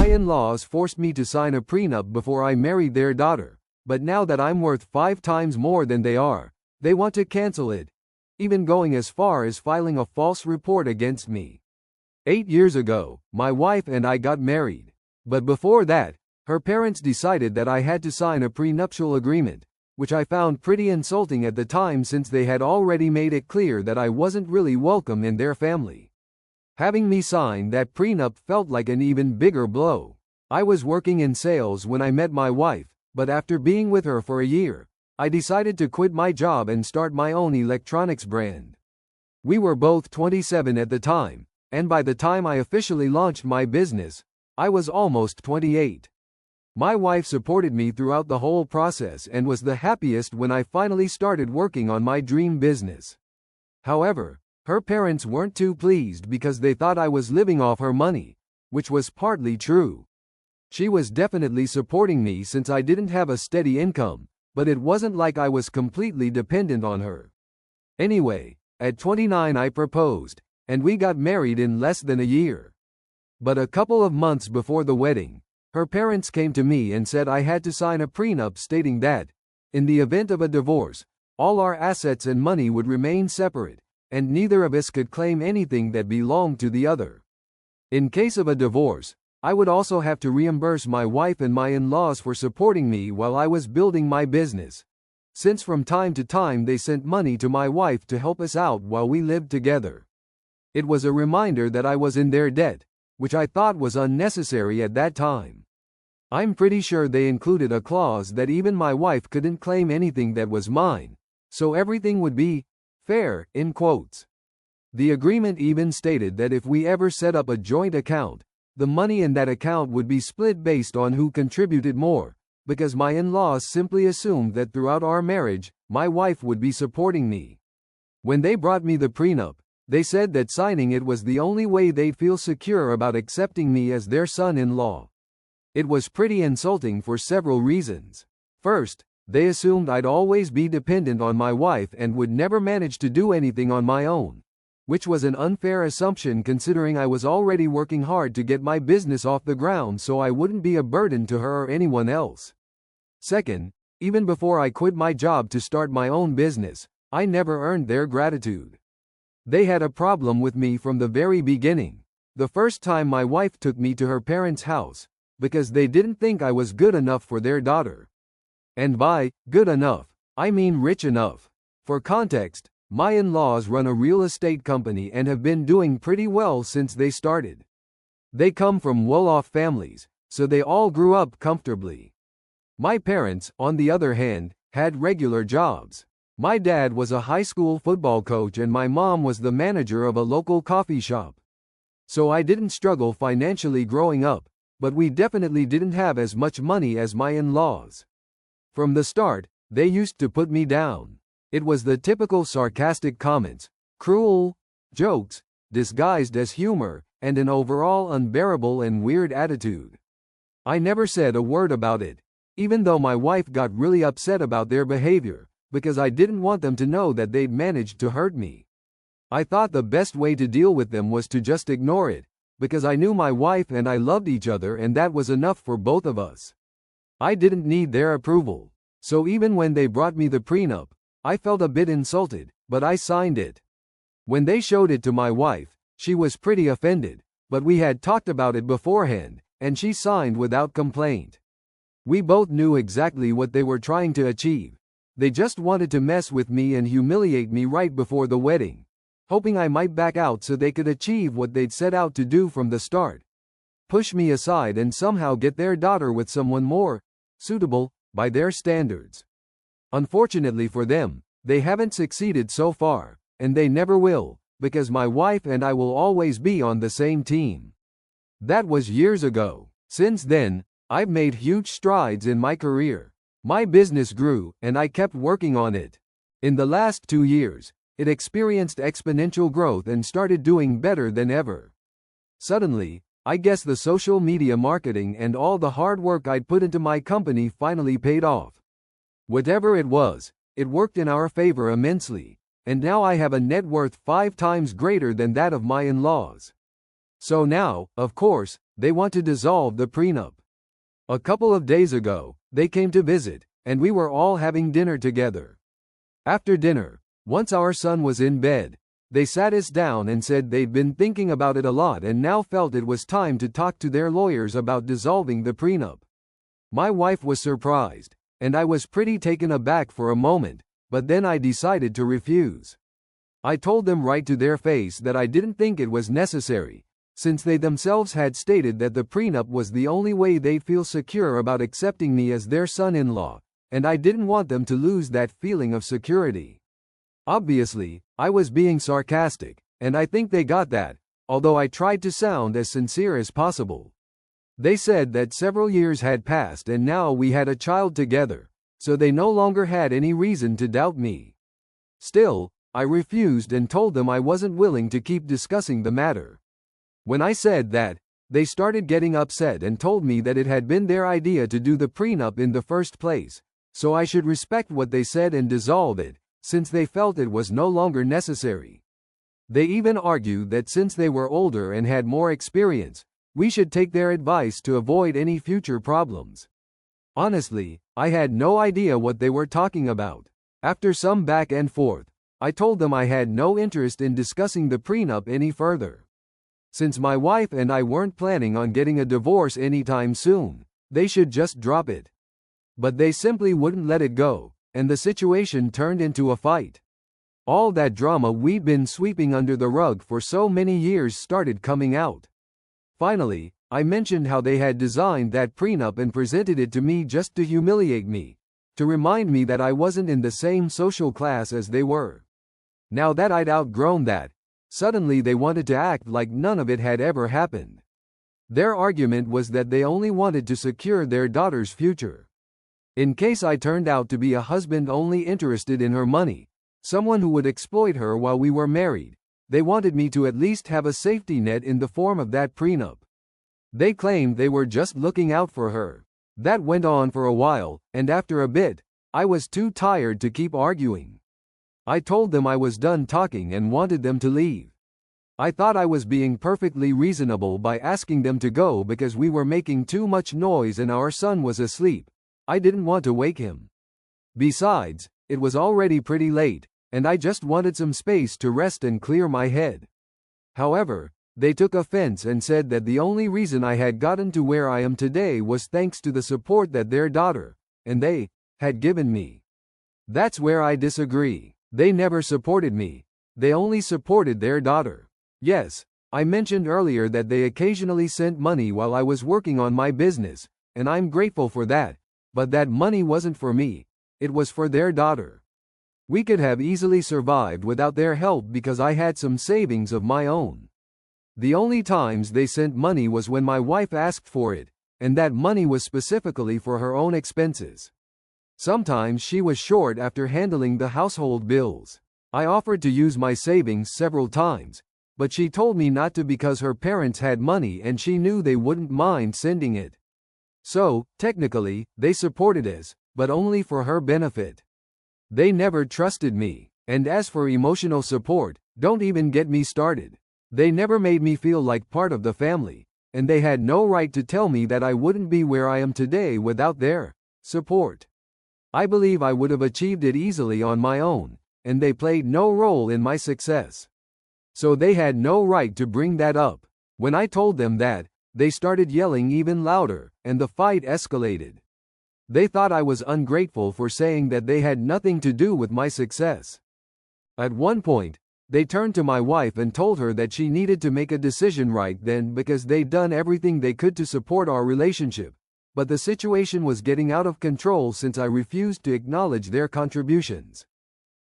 My in-laws forced me to sign a prenup before I married their daughter, but now that I'm worth 5 times more than they are, they want to cancel it, even going as far as filing a false report against me. 8 years ago, my wife and I got married, but before that, her parents decided that I had to sign a prenuptial agreement, which I found pretty insulting at the time since they had already made it clear that I wasn't really welcome in their family. Having me sign that prenup felt like an even bigger blow. I was working in sales when I met my wife, but after being with her for a year, I decided to quit my job and start my own electronics brand. We were both 27 at the time, and by the time I officially launched my business, I was almost 28. My wife supported me throughout the whole process and was the happiest when I finally started working on my dream business. However, her parents weren't too pleased because they thought I was living off her money, which was partly true. She was definitely supporting me since I didn't have a steady income, but it wasn't like I was completely dependent on her. Anyway, at 29 I proposed, and we got married in less than a year. But a couple of months before the wedding, her parents came to me and said I had to sign a prenup stating that, in the event of a divorce, all our assets and money would remain separate, and neither of us could claim anything that belonged to the other. In case of a divorce, I would also have to reimburse my wife and my in-laws for supporting me while I was building my business, since from time to time they sent money to my wife to help us out while we lived together. It was a reminder that I was in their debt, which I thought was unnecessary at that time. I'm pretty sure they included a clause that even my wife couldn't claim anything that was mine, so everything would be fair, in quotes. The agreement even stated that if we ever set up a joint account, the money in that account would be split based on who contributed more, because my in-laws simply assumed that throughout our marriage, my wife would be supporting me. When they brought me the prenup, they said that signing it was the only way they'd feel secure about accepting me as their son-in-law. It was pretty insulting for several reasons. First, they assumed I'd always be dependent on my wife and would never manage to do anything on my own, which was an unfair assumption considering I was already working hard to get my business off the ground so I wouldn't be a burden to her or anyone else. Second, even before I quit my job to start my own business, I never earned their gratitude. They had a problem with me from the very beginning. The first time my wife took me to her parents' house, because they didn't think I was good enough for their daughter. And by good enough, I mean rich enough. For context, my in-laws run a real estate company and have been doing pretty well since they started. They come from well-off families, so they all grew up comfortably. My parents, on the other hand, had regular jobs. My dad was a high school football coach and my mom was the manager of a local coffee shop. So I didn't struggle financially growing up, but we definitely didn't have as much money as my in-laws. From the start, they used to put me down. It was the typical sarcastic comments, cruel jokes, disguised as humor, and an overall unbearable and weird attitude. I never said a word about it, even though my wife got really upset about their behavior, because I didn't want them to know that they'd managed to hurt me. I thought the best way to deal with them was to just ignore it, because I knew my wife and I loved each other and that was enough for both of us. I didn't need their approval, so even when they brought me the prenup, I felt a bit insulted, but I signed it. When they showed it to my wife, she was pretty offended, but we had talked about it beforehand, and she signed without complaint. We both knew exactly what they were trying to achieve. They just wanted to mess with me and humiliate me right before the wedding, hoping I might back out so they could achieve what they'd set out to do from the start. Push me aside and somehow get their daughter with someone more suitable by their standards. Unfortunately for them, they haven't succeeded so far, and they never will, because my wife and I will always be on the same team. That was years ago. Since then, I've made huge strides in my career. My business grew, and I kept working on it. In the last 2 years, it experienced exponential growth and started doing better than ever. Suddenly, I guess the social media marketing and all the hard work I'd put into my company finally paid off. Whatever it was, it worked in our favor immensely, and now I have a net worth 5 times greater than that of my in-laws. So now, of course, they want to dissolve the prenup. A couple of days ago, they came to visit, and we were all having dinner together. After dinner, once our son was in bed, they sat us down and said they'd been thinking about it a lot and now felt it was time to talk to their lawyers about dissolving the prenup. My wife was surprised, and I was pretty taken aback for a moment, but then I decided to refuse. I told them right to their face that I didn't think it was necessary, since they themselves had stated that the prenup was the only way they'd feel secure about accepting me as their son-in-law, and I didn't want them to lose that feeling of security. Obviously, I was being sarcastic, and I think they got that, although I tried to sound as sincere as possible. They said that several years had passed and now we had a child together, so they no longer had any reason to doubt me. Still, I refused and told them I wasn't willing to keep discussing the matter. When I said that, they started getting upset and told me that it had been their idea to do the prenup in the first place, so I should respect what they said and dissolve it, since they felt it was no longer necessary. They even argued that since they were older and had more experience, we should take their advice to avoid any future problems. Honestly, I had no idea what they were talking about. After some back and forth, I told them I had no interest in discussing the prenup any further. Since my wife and I weren't planning on getting a divorce anytime soon, they should just drop it. But they simply wouldn't let it go, and the situation turned into a fight. All that drama we'd been sweeping under the rug for so many years started coming out. Finally, I mentioned how they had designed that prenup and presented it to me just to humiliate me, to remind me that I wasn't in the same social class as they were. Now that I'd outgrown that, suddenly they wanted to act like none of it had ever happened. Their argument was that they only wanted to secure their daughter's future. In case I turned out to be a husband only interested in her money, someone who would exploit her while we were married, they wanted me to at least have a safety net in the form of that prenup. They claimed they were just looking out for her. That went on for a while, and after a bit, I was too tired to keep arguing. I told them I was done talking and wanted them to leave. I thought I was being perfectly reasonable by asking them to go because we were making too much noise and our son was asleep. I didn't want to wake him. Besides, it was already pretty late, and I just wanted some space to rest and clear my head. However, they took offense and said that the only reason I had gotten to where I am today was thanks to the support that their daughter, and they, had given me. That's where I disagree. They never supported me. They only supported their daughter. Yes, I mentioned earlier that they occasionally sent money while I was working on my business, and I'm grateful for that, but that money wasn't for me, it was for their daughter. We could have easily survived without their help because I had some savings of my own. The only times they sent money was when my wife asked for it, and that money was specifically for her own expenses. Sometimes she was short after handling the household bills. I offered to use my savings several times, but she told me not to because her parents had money and she knew they wouldn't mind sending it. So, technically, they supported us, but only for her benefit. They never trusted me, and as for emotional support, don't even get me started. They never made me feel like part of the family, and they had no right to tell me that I wouldn't be where I am today without their support. I believe I would have achieved it easily on my own, and they played no role in my success. So they had no right to bring that up. When I told them that, they started yelling even louder, and the fight escalated. They thought I was ungrateful for saying that they had nothing to do with my success. At one point, they turned to my wife and told her that she needed to make a decision right then because they'd done everything they could to support our relationship, but the situation was getting out of control since I refused to acknowledge their contributions.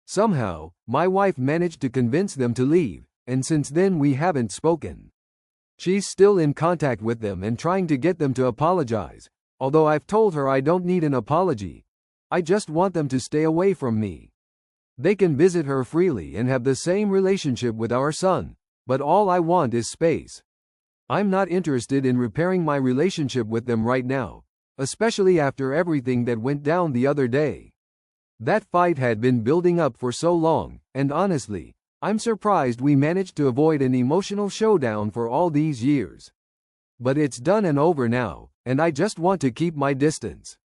Somehow, my wife managed to convince them to leave, and since then we haven't spoken. She's still in contact with them and trying to get them to apologize, although I've told her I don't need an apology. I just want them to stay away from me. They can visit her freely and have the same relationship with our son, but all I want is space. I'm not interested in repairing my relationship with them right now, especially after everything that went down the other day. That fight had been building up for so long, and honestly, I'm surprised we managed to avoid an emotional showdown for all these years. But it's done and over now, and I just want to keep my distance.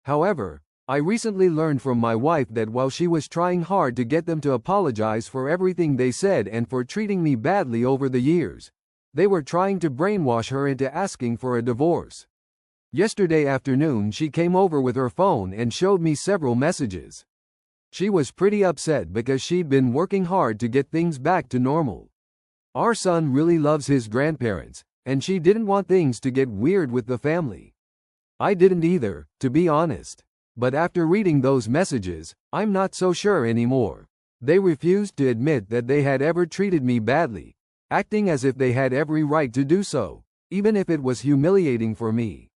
However, I recently learned from my wife that while she was trying hard to get them to apologize for everything they said and for treating me badly over the years, they were trying to brainwash her into asking for a divorce. Yesterday afternoon she came over with her phone and showed me several messages. She was pretty upset because she'd been working hard to get things back to normal. Our son really loves his grandparents, and she didn't want things to get weird with the family. I didn't either, to be honest. But after reading those messages, I'm not so sure anymore. They refused to admit that they had ever treated me badly, acting as if they had every right to do so, even if it was humiliating for me.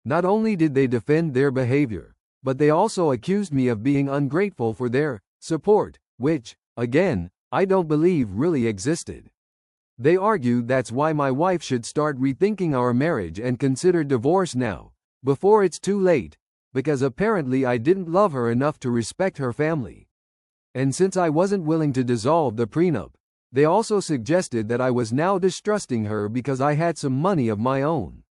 Not only did they defend their behavior, but they also accused me of being ungrateful for their support, which, again, I don't believe really existed. They argued that's why my wife should start rethinking our marriage and consider divorce now, before it's too late, because apparently I didn't love her enough to respect her family. And since I wasn't willing to dissolve the prenup, they also suggested that I was now distrusting her because I had some money of my own.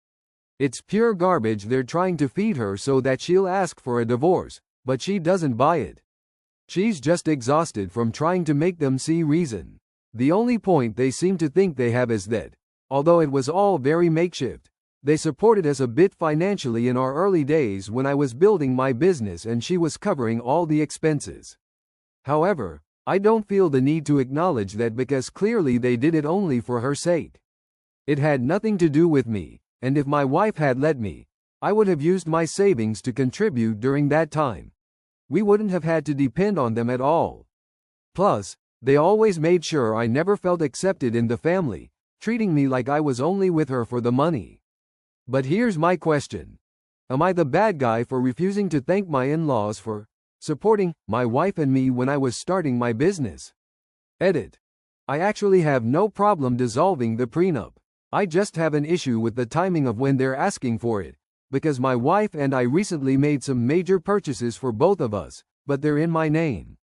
It's pure garbage they're trying to feed her so that she'll ask for a divorce, but she doesn't buy it. She's just exhausted from trying to make them see reason. The only point they seem to think they have is that, although it was all very makeshift, they supported us a bit financially in our early days when I was building my business and she was covering all the expenses. However, I don't feel the need to acknowledge that because clearly they did it only for her sake. It had nothing to do with me, and if my wife had let me, I would have used my savings to contribute during that time. We wouldn't have had to depend on them at all. Plus, they always made sure I never felt accepted in the family, treating me like I was only with her for the money. But here's my question. Am I the bad guy for refusing to thank my in-laws for supporting my wife and me when I was starting my business? Edit. I actually have no problem dissolving the prenup. I just have an issue with the timing of when they're asking for it, because my wife and I recently made some major purchases for both of us, but they're in my name.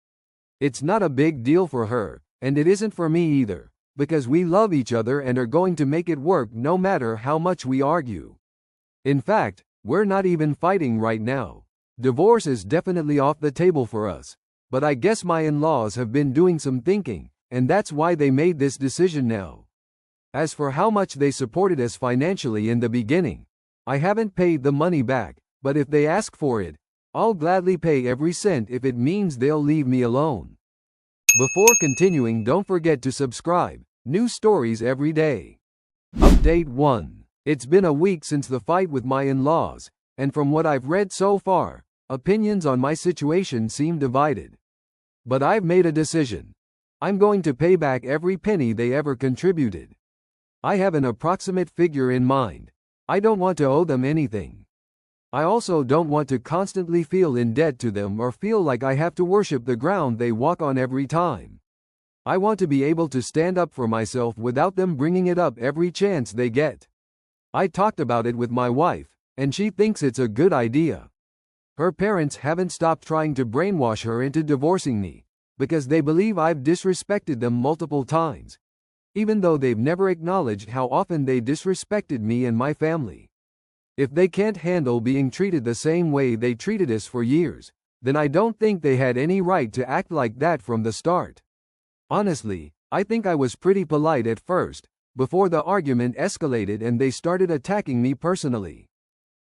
It's not a big deal for her, and it isn't for me either, because we love each other and are going to make it work no matter how much we argue. In fact, we're not even fighting right now. Divorce is definitely off the table for us, but I guess my in-laws have been doing some thinking, and that's why they made this decision now. As for how much they supported us financially in the beginning, I haven't paid the money back, but if they ask for it, I'll gladly pay every cent if it means they'll leave me alone. Before continuing, don't forget to subscribe. New stories every day. Update 1. It's been a week since the fight with my in-laws, and from what I've read so far, opinions on my situation seem divided. But I've made a decision. I'm going to pay back every penny they ever contributed. I have an approximate figure in mind. I don't want to owe them anything. I also don't want to constantly feel in debt to them or feel like I have to worship the ground they walk on every time. I want to be able to stand up for myself without them bringing it up every chance they get. I talked about it with my wife, and she thinks it's a good idea. Her parents haven't stopped trying to brainwash her into divorcing me, because they believe I've disrespected them multiple times, even though they've never acknowledged how often they disrespected me and my family. If they can't handle being treated the same way they treated us for years, then I don't think they had any right to act like that from the start. Honestly, I think I was pretty polite at first, before the argument escalated and they started attacking me personally.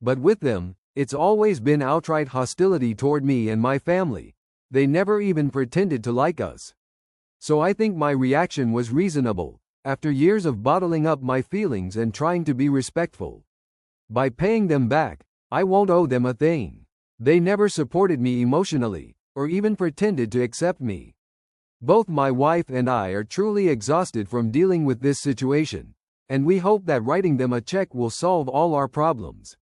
But with them, it's always been outright hostility toward me and my family. They never even pretended to like us. So I think my reaction was reasonable, after years of bottling up my feelings and trying to be respectful. By paying them back, I won't owe them a thing. They never supported me emotionally, or even pretended to accept me. Both my wife and I are truly exhausted from dealing with this situation, and we hope that writing them a check will solve all our problems.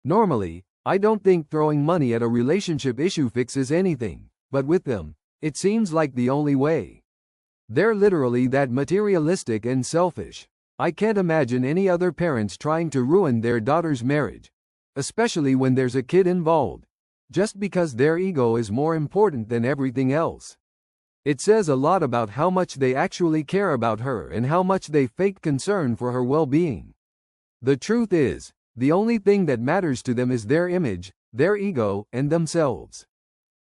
Normally, I don't think throwing money at a relationship issue fixes anything, but with them, it seems like the only way. They're literally that materialistic and selfish. I can't imagine any other parents trying to ruin their daughter's marriage, especially when there's a kid involved, just because their ego is more important than everything else. It says a lot about how much they actually care about her and how much they fake concern for her well-being. The truth is, the only thing that matters to them is their image, their ego, and themselves.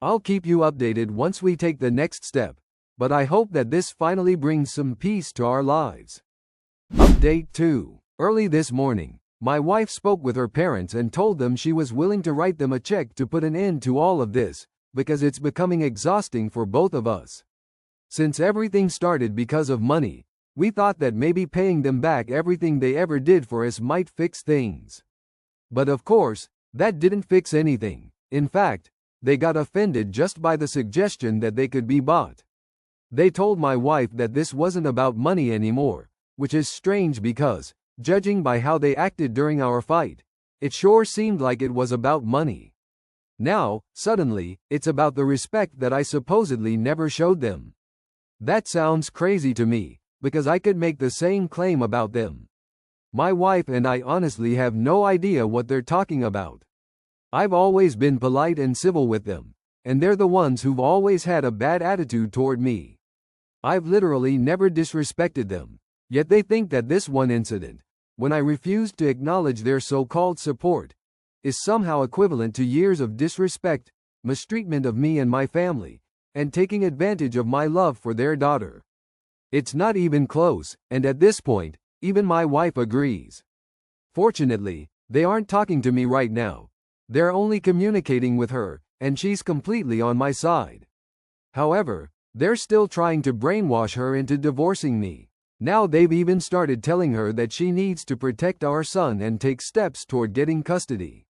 I'll keep you updated once we take the next step, but I hope that this finally brings some peace to our lives. Update 2. Early this morning, my wife spoke with her parents and told them she was willing to write them a check to put an end to all of this, because it's becoming exhausting for both of us. Since everything started because of money, we thought that maybe paying them back everything they ever did for us might fix things. But of course, that didn't fix anything. In fact, they got offended just by the suggestion that they could be bought. They told my wife that this wasn't about money anymore, which is strange because, judging by how they acted during our fight, it sure seemed like it was about money. Now, suddenly, it's about the respect that I supposedly never showed them. That sounds crazy to me, because I could make the same claim about them. My wife and I honestly have no idea what they're talking about. I've always been polite and civil with them, and they're the ones who've always had a bad attitude toward me. I've literally never disrespected them, yet they think that this one incident, when I refused to acknowledge their so-called support, is somehow equivalent to years of disrespect, mistreatment of me and my family, and taking advantage of my love for their daughter. It's not even close, and at this point, even my wife agrees. Fortunately, they aren't talking to me right now. They're only communicating with her, and she's completely on my side. However, they're still trying to brainwash her into divorcing me. Now they've even started telling her that she needs to protect our son and take steps toward getting custody.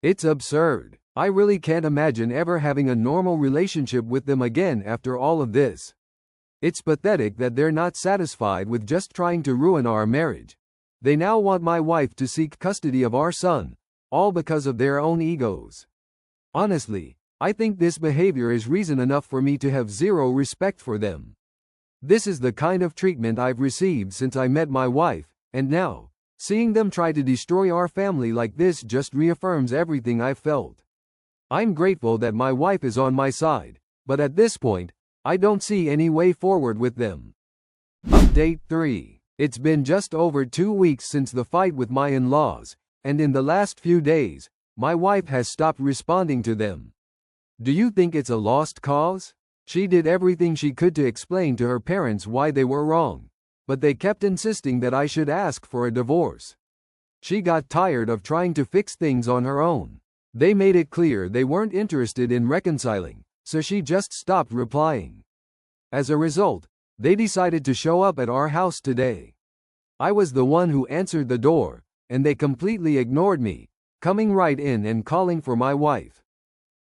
It's absurd. I really can't imagine ever having a normal relationship with them again after all of this. It's pathetic that they're not satisfied with just trying to ruin our marriage. They now want my wife to seek custody of our son, all because of their own egos. Honestly, I think this behavior is reason enough for me to have zero respect for them. This is the kind of treatment I've received since I met my wife, and now, seeing them try to destroy our family like this just reaffirms everything I've felt. I'm grateful that my wife is on my side, but at this point, I don't see any way forward with them. Update 3. It's been just over 2 weeks since the fight with my in-laws, and in the last few days, my wife has stopped responding to them. Do you think it's a lost cause? She did everything she could to explain to her parents why they were wrong, but they kept insisting that I should ask for a divorce. She got tired of trying to fix things on her own. They made it clear they weren't interested in reconciling, so she just stopped replying. As a result, they decided to show up at our house today. I was the one who answered the door, and they completely ignored me, coming right in and calling for my wife.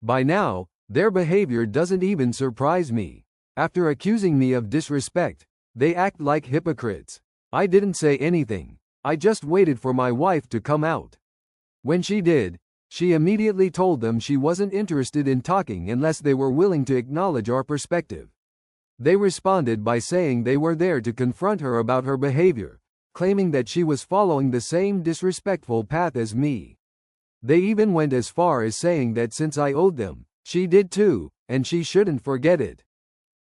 By now, their behavior doesn't even surprise me. After accusing me of disrespect, they act like hypocrites. I didn't say anything. I just waited for my wife to come out. When she did, she immediately told them she wasn't interested in talking unless they were willing to acknowledge our perspective. They responded by saying they were there to confront her about her behavior, claiming that she was following the same disrespectful path as me. They even went as far as saying that since I owed them, she did too, and she shouldn't forget it.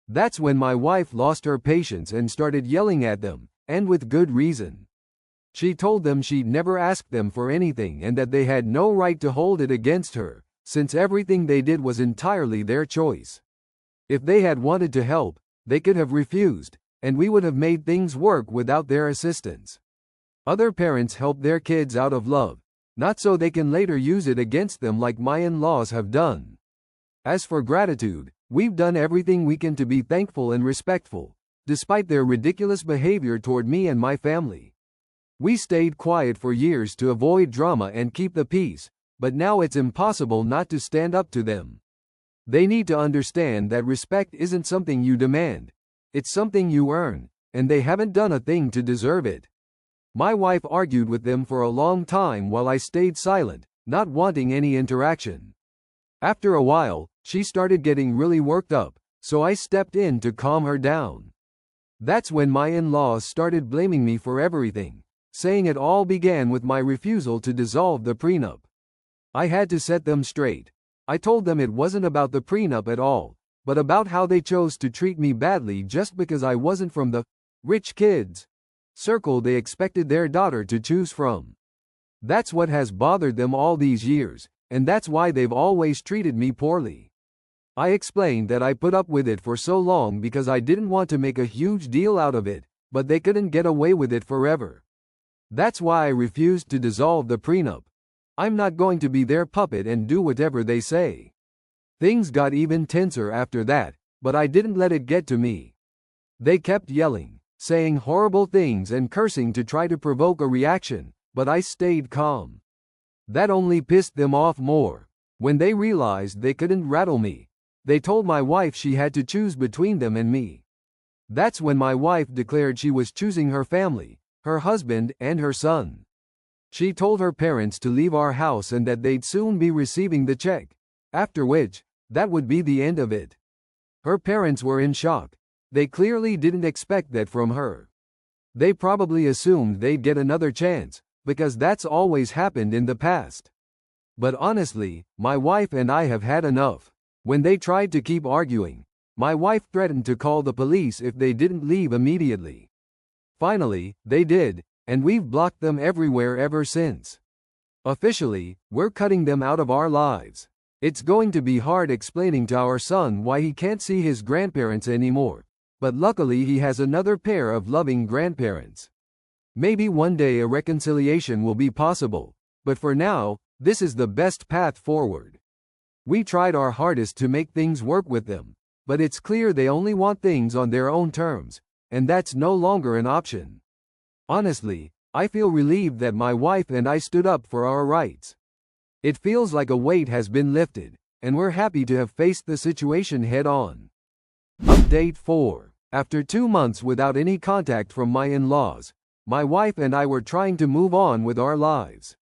That's when my wife lost her patience and started yelling at them, and with good reason. She told them she'd never asked them for anything and that they had no right to hold it against her, since everything they did was entirely their choice. If they had wanted to help, they could have refused, and we would have made things work without their assistance. Other parents help their kids out of love, not so they can later use it against them like my in-laws have done. As for gratitude, we've done everything we can to be thankful and respectful, despite their ridiculous behavior toward me and my family. We stayed quiet for years to avoid drama and keep the peace, but now it's impossible not to stand up to them. They need to understand that respect isn't something you demand, it's something you earn, and they haven't done a thing to deserve it. My wife argued with them for a long time while I stayed silent, not wanting any interaction. After a while, she started getting really worked up, so I stepped in to calm her down. That's when my in-laws started blaming me for everything, saying it all began with my refusal to dissolve the prenup. I had to set them straight. I told them it wasn't about the prenup at all, but about how they chose to treat me badly just because I wasn't from the rich kids circle they expected their daughter to choose from. That's what has bothered them all these years, and that's why they've always treated me poorly. I explained that I put up with it for so long because I didn't want to make a huge deal out of it, but they couldn't get away with it forever. That's why I refused to dissolve the prenup. I'm not going to be their puppet and do whatever they say. Things got even tenser after that, but I didn't let it get to me. They kept yelling, saying horrible things and cursing to try to provoke a reaction, but I stayed calm. That only pissed them off more. When they realized they couldn't rattle me, they told my wife she had to choose between them and me. That's when my wife declared she was choosing her family, her husband, and her son. She told her parents to leave our house and that they'd soon be receiving the check, after which, that would be the end of it. Her parents were in shock. They clearly didn't expect that from her. They probably assumed they'd get another chance, because that's always happened in the past. But honestly, my wife and I have had enough. When they tried to keep arguing, my wife threatened to call the police if they didn't leave immediately. Finally, they did, and we've blocked them everywhere ever since. Officially, we're cutting them out of our lives. It's going to be hard explaining to our son why he can't see his grandparents anymore, but luckily he has another pair of loving grandparents. Maybe one day a reconciliation will be possible, but for now, this is the best path forward. We tried our hardest to make things work with them, but it's clear they only want things on their own terms, and that's no longer an option. Honestly, I feel relieved that my wife and I stood up for our rights. It feels like a weight has been lifted, and we're happy to have faced the situation head on. Update 4. After 2 months without any contact from my in-laws, my wife and I were trying to move on with our lives.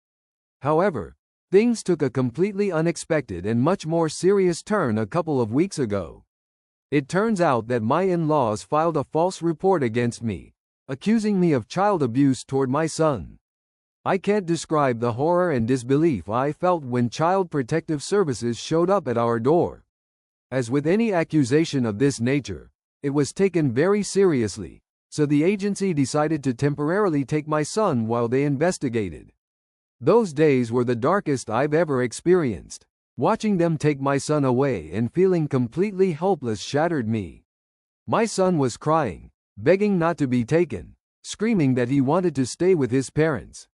However, things took a completely unexpected and much more serious turn a couple of weeks ago. It turns out that my in-laws filed a false report against me, accusing me of child abuse toward my son. I can't describe the horror and disbelief I felt when Child Protective Services showed up at our door. As with any accusation of this nature, it was taken very seriously, so the agency decided to temporarily take my son while they investigated. Those days were the darkest I've ever experienced. Watching them take my son away and feeling completely helpless shattered me. My son was crying, begging not to be taken, screaming that he wanted to stay with his parents.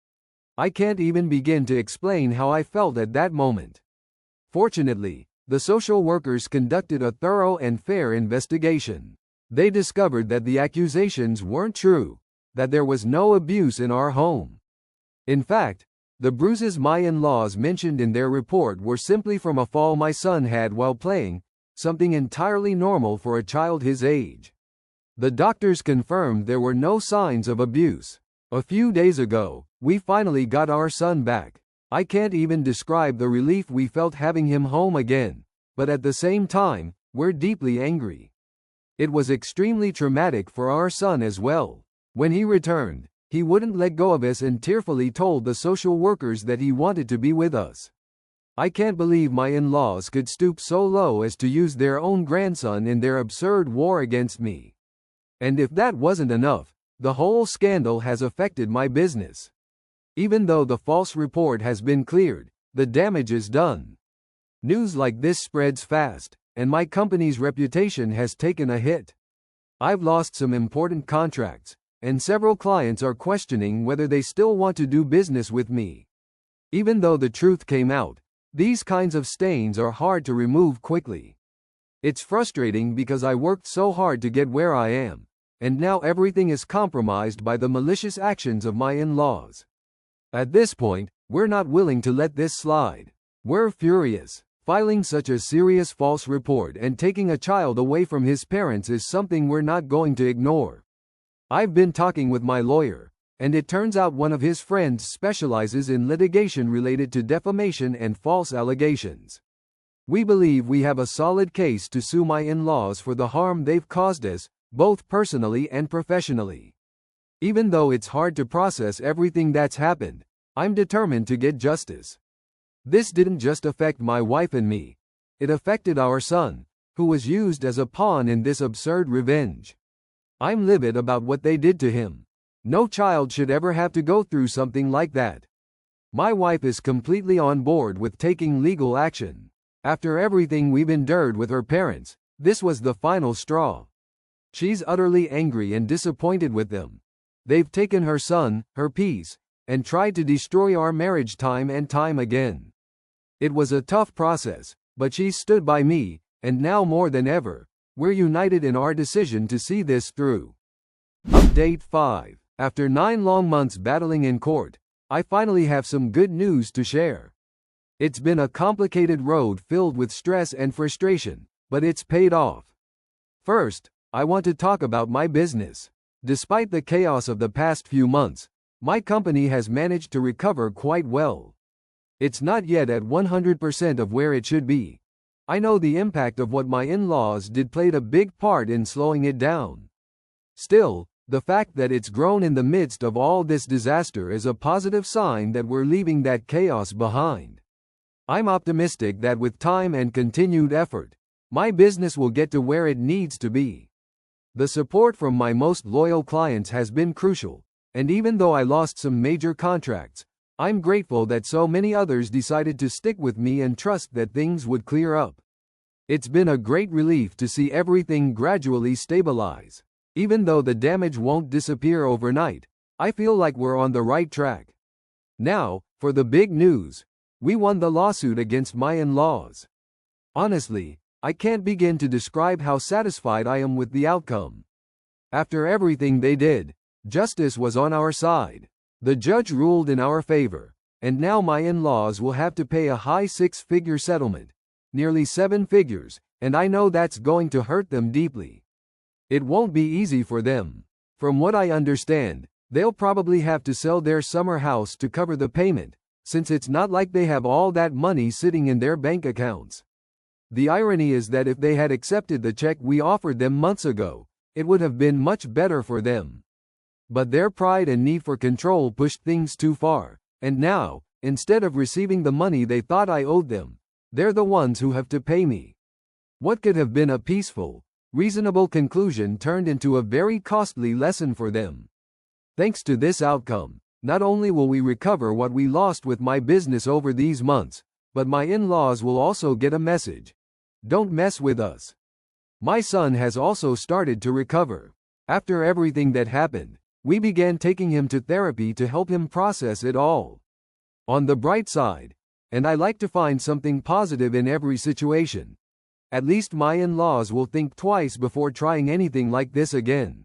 I can't even begin to explain how I felt at that moment. Fortunately, the social workers conducted a thorough and fair investigation. They discovered that the accusations weren't true, that there was no abuse in our home. In fact, the bruises my in-laws mentioned in their report were simply from a fall my son had while playing, something entirely normal for a child his age. The doctors confirmed there were no signs of abuse. A few days ago, we finally got our son back. I can't even describe the relief we felt having him home again, but at the same time, we're deeply angry. It was extremely traumatic for our son as well. When he returned, he wouldn't let go of us and tearfully told the social workers that he wanted to be with us. I can't believe my in-laws could stoop so low as to use their own grandson in their absurd war against me. And if that wasn't enough, the whole scandal has affected my business. Even though the false report has been cleared, the damage is done. News like this spreads fast, and my company's reputation has taken a hit. I've lost some important contracts, and several clients are questioning whether they still want to do business with me. Even though the truth came out, these kinds of stains are hard to remove quickly. It's frustrating because I worked so hard to get where I am, and now everything is compromised by the malicious actions of my in-laws. At this point, we're not willing to let this slide. We're furious. Filing such a serious false report and taking a child away from his parents is something we're not going to ignore. I've been talking with my lawyer, and it turns out one of his friends specializes in litigation related to defamation and false allegations. We believe we have a solid case to sue my in-laws for the harm they've caused us, both personally and professionally. Even though it's hard to process everything that's happened, I'm determined to get justice. This didn't just affect my wife and me. It affected our son, who was used as a pawn in this absurd revenge. I'm livid about what they did to him. No child should ever have to go through something like that. My wife is completely on board with taking legal action. After everything we've endured with her parents, this was the final straw. She's utterly angry and disappointed with them. They've taken her son, her peace, and tried to destroy our marriage time and time again. It was a tough process, but she stood by me, and now more than ever, we're united in our decision to see this through. Update 5. After 9 long months battling in court, I finally have some good news to share. It's been a complicated road filled with stress and frustration, but it's paid off. First, I want to talk about my business. Despite the chaos of the past few months, my company has managed to recover quite well. It's not yet at 100% of where it should be. I know the impact of what my in-laws did played a big part in slowing it down. Still, the fact that it's grown in the midst of all this disaster is a positive sign that we're leaving that chaos behind. I'm optimistic that with time and continued effort, my business will get to where it needs to be. The support from my most loyal clients has been crucial, and even though I lost some major contracts, I'm grateful that so many others decided to stick with me and trust that things would clear up. It's been a great relief to see everything gradually stabilize. Even though the damage won't disappear overnight, I feel like we're on the right track. Now, for the big news. We won the lawsuit against my in-laws. Honestly, I can't begin to describe how satisfied I am with the outcome. After everything they did, justice was on our side. The judge ruled in our favor, and now my in-laws will have to pay a high 6-figure settlement, nearly 7 figures, and I know that's going to hurt them deeply. It won't be easy for them. From what I understand, they'll probably have to sell their summer house to cover the payment, since it's not like they have all that money sitting in their bank accounts. The irony is that if they had accepted the check we offered them months ago, it would have been much better for them. But their pride and need for control pushed things too far, and now, instead of receiving the money they thought I owed them, they're the ones who have to pay me. What could have been a peaceful, reasonable conclusion turned into a very costly lesson for them. Thanks to this outcome, not only will we recover what we lost with my business over these months, but my in-laws will also get a message. Don't mess with us. My son has also started to recover. After everything that happened, we began taking him to therapy to help him process it all. On the bright side, and I like to find something positive in every situation, at least my in-laws will think twice before trying anything like this again.